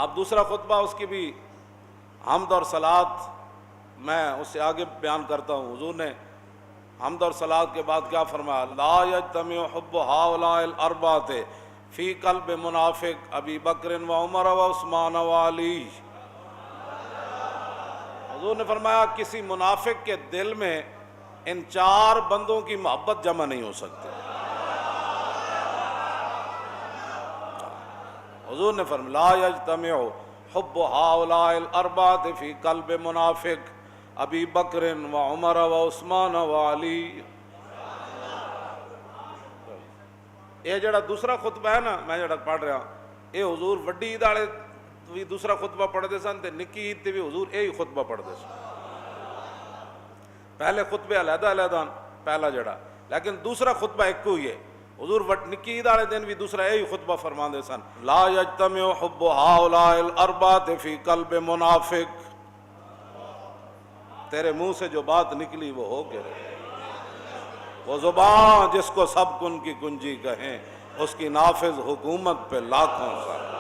اب دوسرا خطبہ اس کی بھی حمد اور صلات میں اس سے آگے بیان کرتا ہوں. حضور نے حمد اور صلات کے بعد کیا فرمایا؟ لا یجتمع حب ہؤلاء الاربعۃ فی قلب منافق ابی بکر و عمر و عثمان و علی. حضور نے فرمایا کسی منافق کے دل میں ان چار بندوں کی محبت جمع نہیں ہو سکتی. حضور نے فرمایا لا یجتمع حب ہؤلاء الاربعۃ فی قلب منافق ابی بکر و عمر و عثمان و علی. یہ جڑا دوسرا خطبہ ہے نا میں جڑا پڑھ رہا یہ حضور وڈی عید والے بھی دوسرا خطبہ پڑھتے سن تے نکی عید تے بھی حضور یہی خطبہ پڑھتے سن. پہلے خطبے علیحدہ علیحدہ پہلا جڑا، لیکن دوسرا خطبہ ایک ہی ہے. حضور نکی عید والے دن بھی دوسرا یہی خطبہ فرماندے سن لا یجتمع حب ہؤلاء الاربعۃ فی قلب منافق. تیرے منہ سے جو بات نکلی وہ ہو کے رہے. وہ زبان جس کو سب کن کی کنجی کہیں اس کی نافذ حکومت پہ لاکھوں سلام.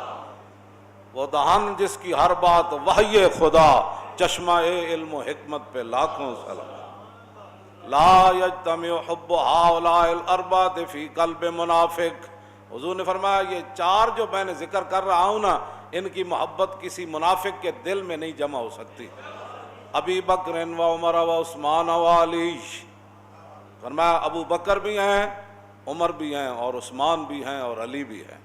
وہ دہن جس کی ہر بات وحی خدا چشمہ علم و حکمت پہ لاکھوں سلام. لا یجتمع حب ہؤلاء الاربعۃ فی قلب منافق. حضور نے فرمایا یہ چار جو میں نے ذکر کر رہا ہوں نا ان کی محبت کسی منافق کے دل میں نہیں جمع ہو سکتی. ابی بکر و عمر و عثمان و علی. فرمایا ابو بکر بھی ہیں، عمر بھی ہیں اور عثمان بھی ہیں اور علی بھی ہیں.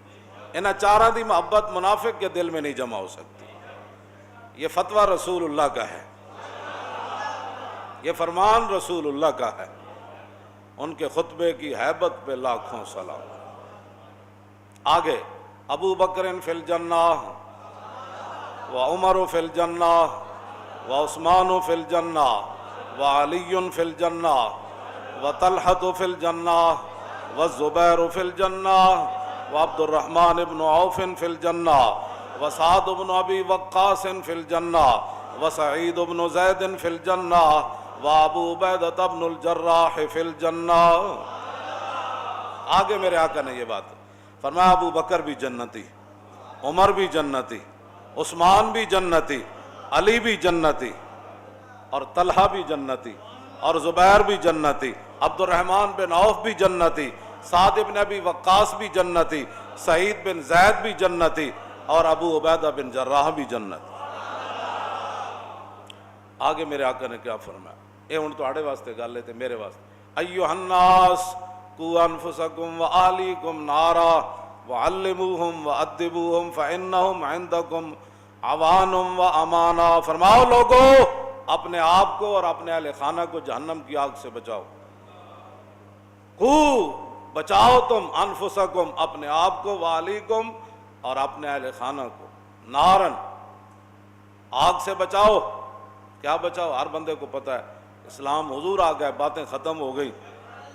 انہاں چاروں دی محبت منافق کے دل میں نہیں جمع ہو سکتی. یہ فتویٰ رسول اللہ کا ہے، یہ فرمان رسول اللہ کا ہے. ان کے خطبے کی ہیبت پہ لاکھوں سلام. آگے ابو بکر فی الجنہ و عمر فی الجنہ و عثمان فی الجنہ و علی فی الجنہ و طلحۃ فی الجنہ و زبیر فی الجنہ و عبد الرحمن بن عوف فی الجنہ و سعد بن ابی وقاص فی الجنہ و سعید بن زید فی الجنہ و ابو عبیدہ بن الجراح فی الجنہ. آگے میرے آقا نے یہ بات فرمایا ابو بکر بھی جنتی، عمر بھی جنتی، عثمان بھی جنتی، علی بھی جنتی اور طلحہ بھی جنتی اور زبیر بھی جنتی، عبد الرحمن بن عوف بھی جنتی، سعد بن ابی وقاص بھی جنتی، سعید بن زید بھی جنتی اور ابو عبیدہ بن جراح بھی جنتی. آگے میرے آقا نے کیا فرمایا؟ یہ ہن تواڈے واسطے گل ہے تے میرے واسطے. ایھا الناس قوا انفسکم واہلیکم نارا وعلموہم وادبوہم فانہم عندکم عوان و امانہ. فرماؤ لوگو اپنے آپ کو اور اپنے اہل خانہ کو جہنم کی آگ سے بچاؤ. بچاؤ تم انفسکم اپنے آپ کو، واہلیکم اور اپنے اہل خانہ کو، نارن آگ سے بچاؤ. کیا بچاؤ؟ ہر بندے کو پتہ ہے اسلام حضور آ گئے، باتیں ختم ہو گئی.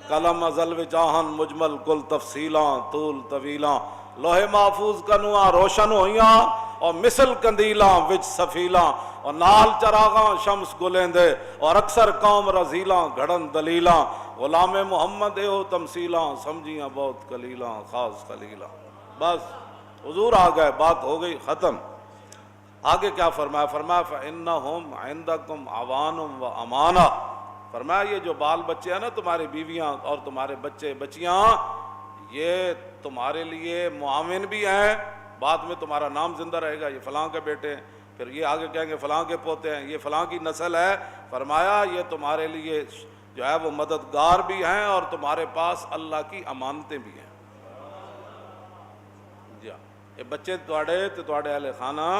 قلم ازل و جاہن مجمل کل تفصیلاں طول طویلاں لوہے محفوظ کنواں روشن ہویاں اور مثل کندیلاں وچ سفیلاں اور نال چراغاں شمس گلیندے اور اکثر قوم رزیلاں گھڑن دلیلاں غلام محمد ہو تمثیلاں سمجھیاں بہت قلیلاں خاص خلیلاں. بس حضور آ گئے، بات ہو گئی ختم. آگے کیا فرمایا؟ فرمایا فَإِنَّهُمْ عِنْدَكُمْ عَوَانٌ وَأَمَانَةٌ. فرمایا یہ جو بال بچے ہیں نا تمہاری بیویاں اور تمہارے بچے بچیاں یہ تمہارے لیے معاون بھی ہیں. بعد میں تمہارا نام زندہ رہے گا، یہ فلاں کے بیٹے ہیں، پھر یہ آگے کہیں گے فلاں کے پوتے ہیں، یہ فلاں کی نسل ہے. فرمایا یہ تمہارے لیے جو ہے وہ مددگار بھی ہیں اور تمہارے پاس اللہ کی امانتیں بھی ہیں. جی ہاں، یہ بچے تواڈے اہل خانہ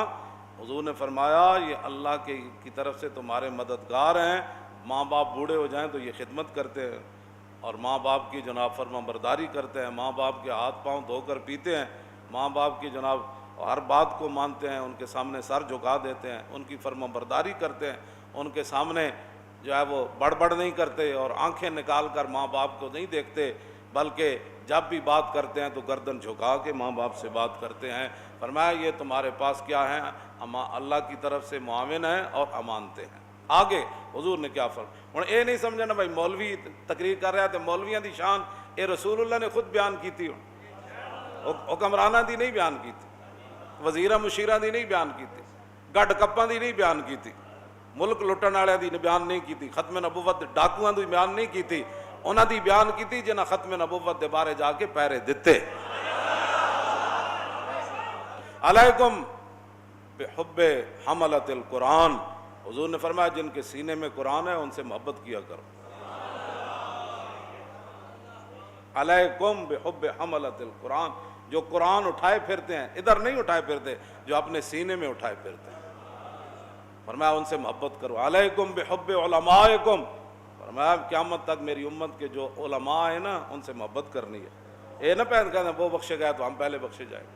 حضور نے فرمایا یہ اللہ کی طرف سے تمہارے مددگار ہیں. ماں باپ بوڑھے ہو جائیں تو یہ خدمت کرتے ہیں اور ماں باپ کی جناب فرما برداری کرتے ہیں، ماں باپ کے ہاتھ پاؤں دھو کر پیتے ہیں، ماں باپ کی جناب ہر بات کو مانتے ہیں، ان کے سامنے سر جھکا دیتے ہیں، ان کی فرما برداری کرتے ہیں، ان کے سامنے جو ہے وہ بڑبڑ نہیں کرتے اور آنکھیں نکال کر ماں باپ کو نہیں دیکھتے، بلکہ جب بھی بات کرتے ہیں تو گردن جھکا کے ماں باپ سے بات کرتے ہیں. فرمایا یہ تمہارے پاس کیا ہیں؟ اللہ کی طرف سے معاون ہیں اور امانتیں ہیں. آگے حضور نے کیا فرمایا؟ ہن یہ نہیں سمجھنا بھائی مولوی تقریر کر رہا ہے تو مولویاں دی شان یہ رسول اللہ نے خود بیان کی تھی، حکمرانہ دی نہیں بیان کی تھی. وزیرہ مشیرہ دی نہیں بیان کی تھی، گڈ کپاں دی نہیں بیان کی تھی، ملک لٹن والے دی بیان نہیں کی تھی، ختم نبوت ڈاکواں دی بیان نہیں کی تھی، انہاں دی بیان کی تھی جنہاں ختم نبوت دے بارے جا کے پیرے دتے۔ علیکم بحب حملۃ القرآن، حضور نے فرمایا جن کے سینے میں قرآن ہے ان سے محبت کیا کرو۔ علیکم بحب حملۃ القرآن، جو قرآن اٹھائے پھرتے ہیں، ادھر نہیں اٹھائے پھرتے، جو اپنے سینے میں اٹھائے پھرتے ہیں، فرمایا ان سے محبت کرو۔ علیکم بحب علمائکم، فرمایا قیامت تک میری امت کے جو علماء ہیں نا ان سے محبت کرنی ہے۔ یہ نہ پہن کہتے ہیں وہ بخشے گئے تو ہم پہلے بخشے جائیں،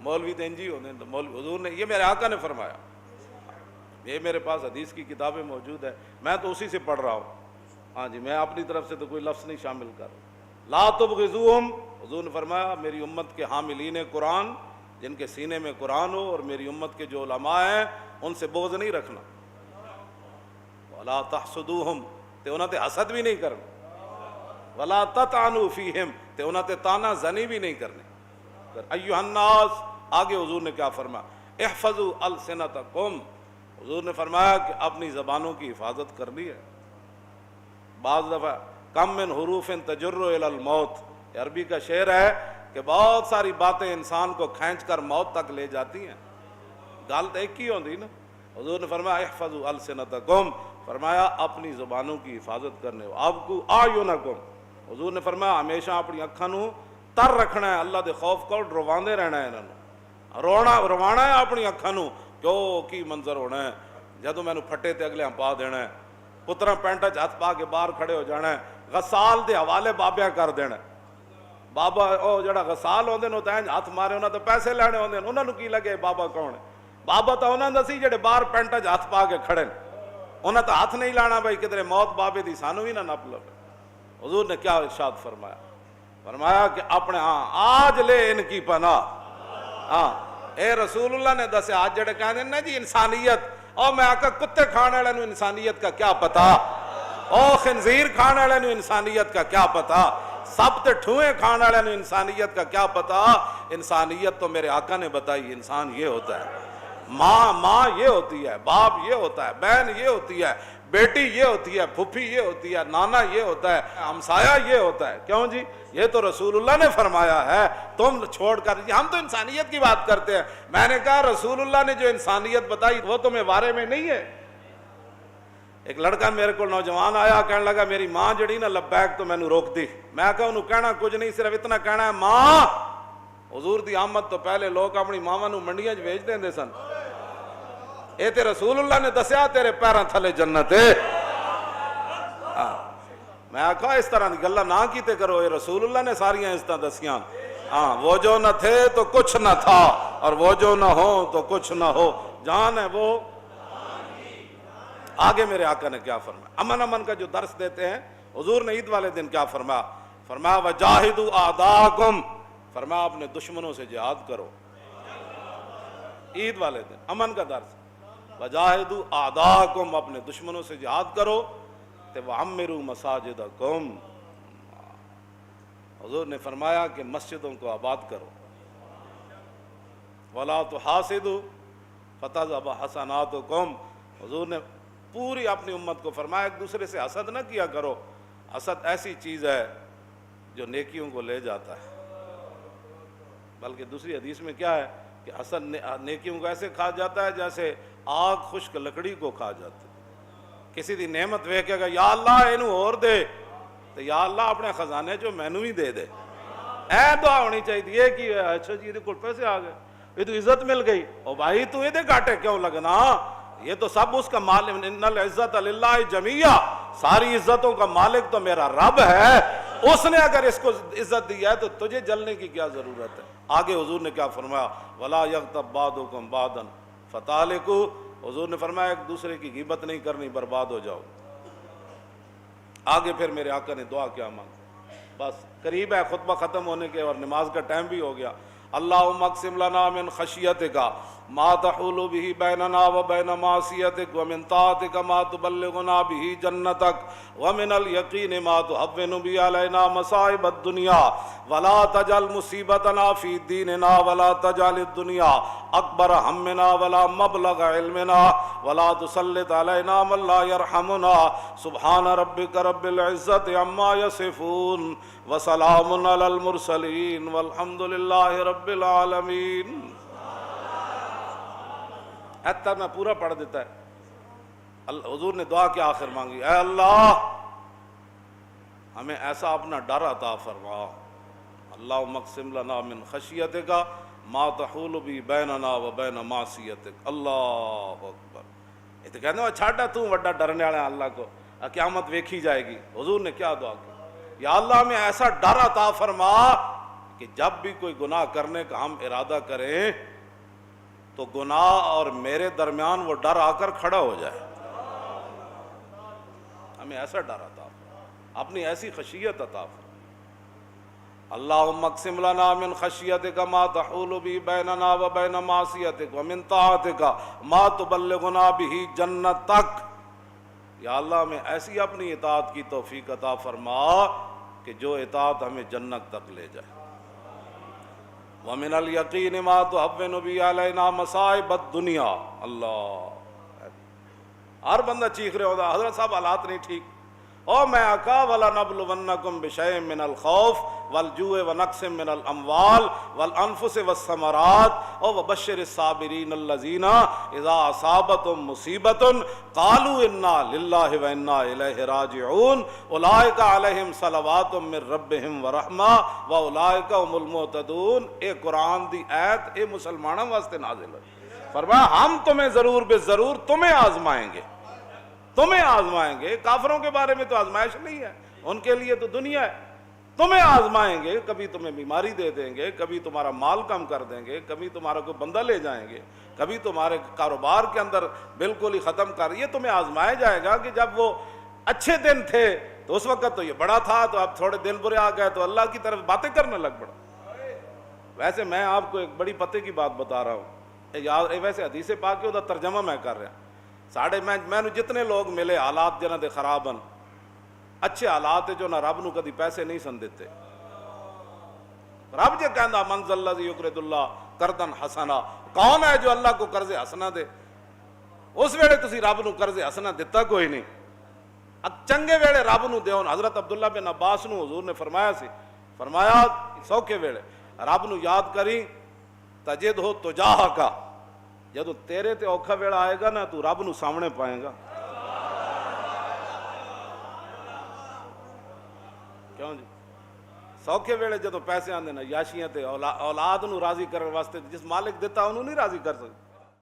مولوی تو انجی ہوتے ہیں، تو مولوی حضور نے، یہ میرے آقا نے فرمایا، یہ میرے پاس حدیث کی کتابیں موجود ہے، میں تو اسی سے پڑھ رہا ہوں، ہاں جی، میں اپنی طرف سے تو کوئی لفظ نہیں شامل کر رہا۔ لا تبغضوہم، حضور نے فرمایا میری امت کے حاملین قرآن، جن کے سینے میں قرآن ہو، اور میری امت کے جو علماء ہیں ان سے بغض نہیں رکھنا۔ ولا تحسدوہم، تے انہاں تے حسد بھی نہیں کرنا۔ ولا تطعنوا فیہم، تے انہاں تے تانا زنی بھی نہیں کرنی۔ ایھا الناس، آگے حضور نے کیا فرمایا، احفظوا السنتکم، حضور نے فرمایا کہ اپنی زبانوں کی حفاظت کرنی ہے۔ بعض دفعہ کم من حروف تجر الی الموت، یہ عربی کا شعر ہے کہ بہت ساری باتیں انسان کو کھینچ کر موت تک لے جاتی ہیں، گل تو ایک ہی ہوندی نا۔ حضور نے فرمایا احفظوا السنتکم، فرمایا اپنی زبانوں کی حفاظت کرنے ہو۔ ابکوا اعینکم، حضور نے فرمایا ہمیشہ اپنی اکھاں نو تر رکھنا ہے، اللہ دے خوف کو رواندے رہنا ہے، انہاں نو روانا ہے اپنی اکھاں نو، کیوں کی منظر ہونا ہے جدوں مینوں پھٹے تے اگلے پا دینا ہے، پتراں پینٹا چ ہاتھ پا کے باہر کھڑے ہو جانا ہے، غسال دے حوالے بابیاں کر دینا ہے۔ بابا او جڑا غسال ہوندے نے تے ہاتھ مارے انہاں تو پیسے لینے ہوندے نے، انہاں نو کی لگے بابا کون ہے؟ بابا تو انہاں دا سی جڑے باہر پینٹا چ ہاتھ پا کے کھڑے نے، انہاں تو ہاتھ نہیں لانا بھائی کدھر موت بابے دی سانو بھی نہ نپ لو۔ حضور نے کیا ارشاد فرمایا، فرمایا کہ اپنے ہاں آج لے ان کی پناہ، ہاں اے رسول اللہ نے دسے آج جڑے کہندے نا جی انسانیت، او میں آقا کتے کھانے والے نو انسانیت کا کیا پتا، او خنزیر کھانے والے نو انسانیت کا کیا پتا، سب تے ٹھوئے کھانے والے نو انسانیت کا کیا پتا۔ انسانیت تو میرے آقا نے بتائی، انسان یہ ہوتا ہے، ماں یہ ہوتی ہے، باپ یہ ہوتا ہے، بہن یہ ہوتی ہے، بیٹی یہ ہوتی ہے، پھپھی یہ ہوتی ہے، نانا یہ ہوتا ہے، ہمسایہ یہ ہوتا ہے۔ کیوں جی؟ یہ تو رسول اللہ نے فرمایا ہے، تم چھوڑ کر، ہم تو انسانیت کی بات کرتے ہیں۔ میں نے کہا رسول اللہ نے جو انسانیت بتائی وہ تمہیں بارے میں نہیں ہے۔ ایک لڑکا میرے کو نوجوان آیا، کہنے لگا میری ماں جڑی نا لبیک تو میں نے روک دی۔ میں کہا انہوں کہنا کچھ نہیں، صرف اتنا کہنا ہے ماں۔ حضور دی آمد تو پہلے لوگ اپنی ماواں نو منڈیاں وچ بھیج دیندے سن، اے تے رسول اللہ نے دسیا تیرے پیراں تھلے جنت ہے۔ میں آکھا اس طرح دی گلاں نہ کیتے کرو، اے رسول اللہ نے ساریاں عزتاں دسیاں، ہاں وہ جو نہ تھے تو کچھ نہ تھا، اور وہ جو نہ ہو تو کچھ نہ ہو، جان ہے وہ۔ آگے میرے آقا نے کیا فرمایا، امن کا جو درس دیتے ہیں، حضور نے عید والے دن کیا فرمایا، فرمایا وجاہدوا اعداءکم، فرمایا اپنے دشمنوں سے جہاد کرو۔ عید والے دن امن کا درس، وجاہدوا اعداءکم، اپنے دشمنوں سے جہاد کرو، تے وعمروا مساجدکم، حضور نے فرمایا کہ مسجدوں کو آباد کرو۔ ولا تحاسدوا فتذهب حسناتکم، حضور نے پوری اپنی امت کو فرمایا ایک دوسرے سے حسد نہ کیا کرو، حسد ایسی چیز ہے جو نیکیوں کو لے جاتا ہے۔ بلکہ دوسری حدیث میں کیا ہے کہ حسد نیکیوں کو ایسے کھا جاتا ہے جیسے آگ خشک لکڑی کو کھا جاتا ہے۔ کسی دی نعمت ویکھے گا یا اللہ اینو اور دے، تو یا اللہ اپنے خزانے جو مینو ہی دے دے، اے دعا ہونی چاہیے کہ اچھا جی یہ کول پیسے آ گئے، یہ تو عزت مل گئی، او بھائی تو یہ گھاٹے کیوں لگنا، یہ تو سب اس کا مالک، ان العزت للہ جمیعا، ساری عزتوں کا مالک تو میرا رب ہے، اس نے اگر اس کو عزت دی ہے تو تجھے جلنے کی کیا ضرورت ہے۔ آگے حضور نے کیا فرمایا، ولا یغتب بعضکم بعضا فتہلکوا، حضور نے فرمایا ایک دوسرے کی غیبت نہیں کرنی، برباد ہو جاؤ۔ آگے پھر میرے آقا نے دعا کیا مانگا، بس قریب ہے خطبہ ختم ہونے کے اور نماز کا ٹائم بھی ہو گیا۔ اللہم اقسم لنا من خشیتک ما تحول به بيننا وبين معصيتك ومن طاعتك ما تبلغنا به جنتك ومن اليقين ما تهون به علينا مصائب الدنيا ولا تجعل مصيبتنا في ديننا ولا تجعل الدنيا أكبر همنا ولا مبلغ علمنا ولا تسلط علينا من لا يرحمنا سبحان ربك رب العزة عما يصفون وسلام على المرسلين والحمد لله رب العالمين. ایتھا میں پورا پڑھ دیتا ہے. حضور نے دعا کے آخر مانگی, اے اللہ ہمیں ایسا اپنا ڈر عطا فرما. اللہم اقسم لنا من خشیتک ما تحول بی بیننا و بین معصیتک. اللہ اکبر. یہ تو کہتے ہیں چھاٹا تو وڈا ڈرنے والا اللہ کو, قیامت ویکھی جائے گی. حضور نے کیا دعا کی, یا اللہ ہمیں ایسا ڈر عطا فرما کہ جب بھی کوئی گناہ کرنے کا ہم ارادہ کریں تو گناہ اور میرے درمیان وہ ڈر آ کر کھڑا ہو جائے. ہمیں ایسا ڈر عطا فرما, اپنی ایسی خشیت عطا فرما. اللہم اقسم لنا من خشیتک ما تحول بی بیننا و بین معصیتک ومن طاعتک ما تبلغنا بہ جنتک. یا اللہ ہمیں ایسی اپنی اطاعت کی توفیق عطا فرما کہ جو اطاعت ہمیں جنت تک لے جائے. وَمِنَ الْيَقِينِ مَا تُحَوِّنُ بِهِ عَلَيْنَا مَصَائِبَ الدُّنْيَا. اللہ, ہر بندہ چیخ رہے ہوتا حضرت صاحب حالات نہیں ٹھیک. او میں آقا وَلَنَبْلُوَنَّكُمْ بِشَيْءٍ مِّنَ الْخَوْفِ وَالْجُوعِ وَنَقْصٍ مِّنَ الْأَمْوَالِ وَالْأَنفُسِ وَالثَّمَرَاتِ وَبَشِّرِ الصَّابِرِينَ الَّذِينَ إِذَا أَصَابَتْهُمْ مُصِيبَةٌ قَالُوا إِنَّا لِلَّهِ وَإِنَّا إِلَيْهِ رَاجِعُونَ أُولَٰئِكَ عَلَيْهِمْ صَلَوَاتٌ مِّن رَّبِّهِمْ وَرَحْمَةٌ وَأُولَٰئِكَ هُمُ الْمُهْتَدُونَ. اے قرآن دی آیت اے مسلمانوں واسطے نازل ہوئی. فرمایا ہم تمہیں ضرور بے ضرور تمہیں آزمائیں گے, تمہیں آزمائیں گے. کافروں کے بارے میں تو آزمائش نہیں ہے, ان کے لیے تو دنیا ہے. تمہیں آزمائیں گے, کبھی تمہیں بیماری دے دیں گے, کبھی تمہارا مال کم کر دیں گے, کبھی تمہارا کوئی بندہ لے جائیں گے, کبھی تمہارے کاروبار کے اندر بالکل ہی ختم کر. یہ تمہیں آزمایا جائے گا کہ جب وہ اچھے دن تھے تو اس وقت تو یہ بڑا تھا, تو اب تھوڑے دن برے آ گئے تو اللہ کی طرف باتیں کرنے لگ پڑا. ویسے میں آپ کو ایک بڑی پتے کی بات بتا رہا ہوں, ویسے حدیث پاک کے ادھر ترجمہ میں کر رہا. ساڑھے میں جتنے لوگ ملے حالات جنہاں دے خرابن, اچھے حالات جو نہ رب نو کدی پیسے نہیں سن دیتے. رب جے کہندا من ذا الذی یقرض اللہ قرضا حسنا, کون ہے جو اللہ کو قرض حسنا دے؟ اس ویلے تسی رب نو قرض حسنا دتا کوئی نہیں. چنگے ویلے رب نو دیو. حضرت عبداللہ بن عباس نو حضور نے فرمایا سوکھے ویلے رب نو یاد کری تجد ہو تجاہ کا, جدو تیرے تے اوکھا ویڑا آئے گا نا تو رب نو سامنے پائے گا. کیوں جی؟ سوکھے ویڑے جدو پیسے آندے نا یاشیاں تے اولاد نو راضی کرنے واسطے جس مالک دیتا انہوں نہیں راضی کر سکتے.